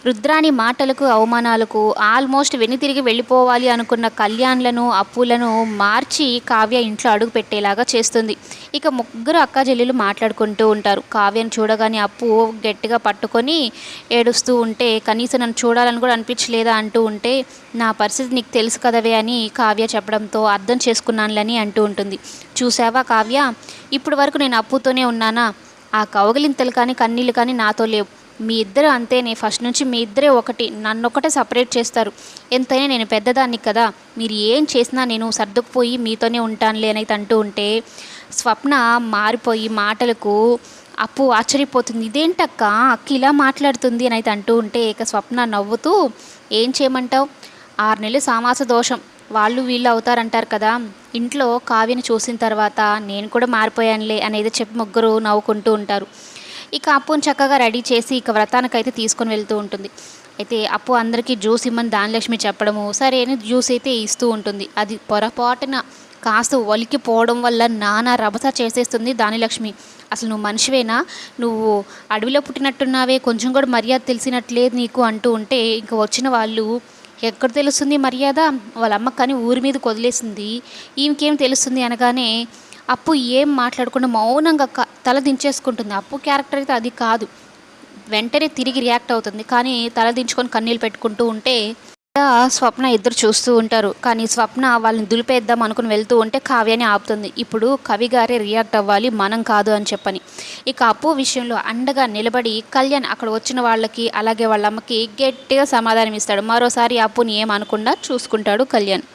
రుద్రాని మాటలకు, అవమానాలకు ఆల్మోస్ట్ వెనుతిరిగి వెళ్ళిపోవాలి అనుకున్న కళ్యాణ్‌లను, అప్పులను మార్చి కావ్య ఇంట్లో అడుగుపెట్టేలాగా చేస్తుంది. ఇక ముగ్గురు అక్కాచెల్లెలు మాట్లాడుకుంటూ ఉంటారు. కావ్యను చూడగానే అప్పు గట్టిగా పట్టుకొని ఏడుస్తూ ఉంటే, "కనీసం నన్ను చూడాలని కూడా అనిపించలేదా?" అంటూ ఉంటే, "నా పరిస్థితి నీకు తెలుసు కదవే" అని కావ్య చెప్పడంతో, "అర్థం చేసుకున్నానులే" అని అంటూ ఉంటుంది. "చూసావా కావ్య, ఇప్పటి వరకు నేను అప్పుతోనే ఉన్నానా? ఆ కౌగిలింతలు కానీ, కన్నీళ్ళు కానీ నాతో లేవు. మీ ఇద్దరు అంతేనే, ఫస్ట్ నుంచి మీ ఇద్దరే ఒకటి, నన్నొక్కటే సపరేట్ చేస్తారు. ఎంతైనా నేను పెద్దదాన్ని కదా, మీరు ఏం చేసినా నేను సర్దుకుపోయి మీతోనే ఉంటానులే" అని అంటూ ఉంటే, స్వప్న మారిపోయి మాటలకు అప్పు ఆశ్చర్యపోతుంది. "ఇదేంటక్క, అక్క ఇలా మాట్లాడుతుంది" అని అయితే అంటూ ఉంటే, ఇక స్వప్న నవ్వుతూ, "ఏం చేయమంటావు, 6 నెలలు సామాస దోషం, వాళ్ళు వీళ్ళు అవుతారంటారు కదా, ఇంట్లో కావ్యని చూసిన తర్వాత నేను కూడా మారిపోయానులే" అనేది చెప్పి ముగ్గురు నవ్వుకుంటూ ఉంటారు. ఇక అప్పుని చక్కగా రెడీ చేసి ఇక వ్రతానికైతే తీసుకొని వెళ్తూ ఉంటుంది. అయితే అప్పు అందరికీ జ్యూస్ ఇమ్మని దానిలక్ష్మి చెప్పడము, సరే అని జ్యూస్ అయితే ఇస్తూ ఉంటుంది. అది పొరపాటున కాస్త ఒలికిపోవడం వల్ల నానా రభస చేసేస్తుంది దానిలక్ష్మి. "అసలు నువ్వు మనిషివేనా? నువ్వు అడవిలో పుట్టినట్టున్నావే, కొంచెం కూడా మర్యాద తెలిసినట్లేదు నీకు" అంటూ ఉంటే, ఇంక వచ్చిన వాళ్ళు, "ఎక్కడ తెలుస్తుంది మర్యాద, వాళ్ళ అమ్మ కానీ ఊరి మీదకి వదిలేసింది, ఈమెకేం తెలుస్తుంది" అనగానే అప్పు ఏం మాట్లాడకుండా మౌనంగా తల దించేసుకుంటుంది. అప్పు క్యారెక్టర్ అయితే అది కాదు. వెంటనే తిరిగి రియాక్ట్ అవుతుంది. కానీ తల దించుకొని కన్నీళ్ళు పెట్టుకుంటూ ఉంటే, స్వప్న ఇద్దరు చూస్తూ ఉంటారు. కానీ స్వప్న వాళ్ళని దులిపేద్దాం అనుకుని వెళ్తూ ఉంటే కావ్యాన్ని ఆపుతుంది. ఇప్పుడు కవి గారే రియాక్ట్ అవ్వాలి, మనం కాదు అని చెప్పని. ఇక అప్పు విషయంలో అండగా నిలబడి కళ్యాణ్ అక్కడ వచ్చిన వాళ్ళకి, అలాగే వాళ్ళ అమ్మకి గట్టిగా సమాధానం ఇస్తాడు. మరోసారి అప్పుని ఏమనకుండా చూసుకుంటాడు కళ్యాణ్.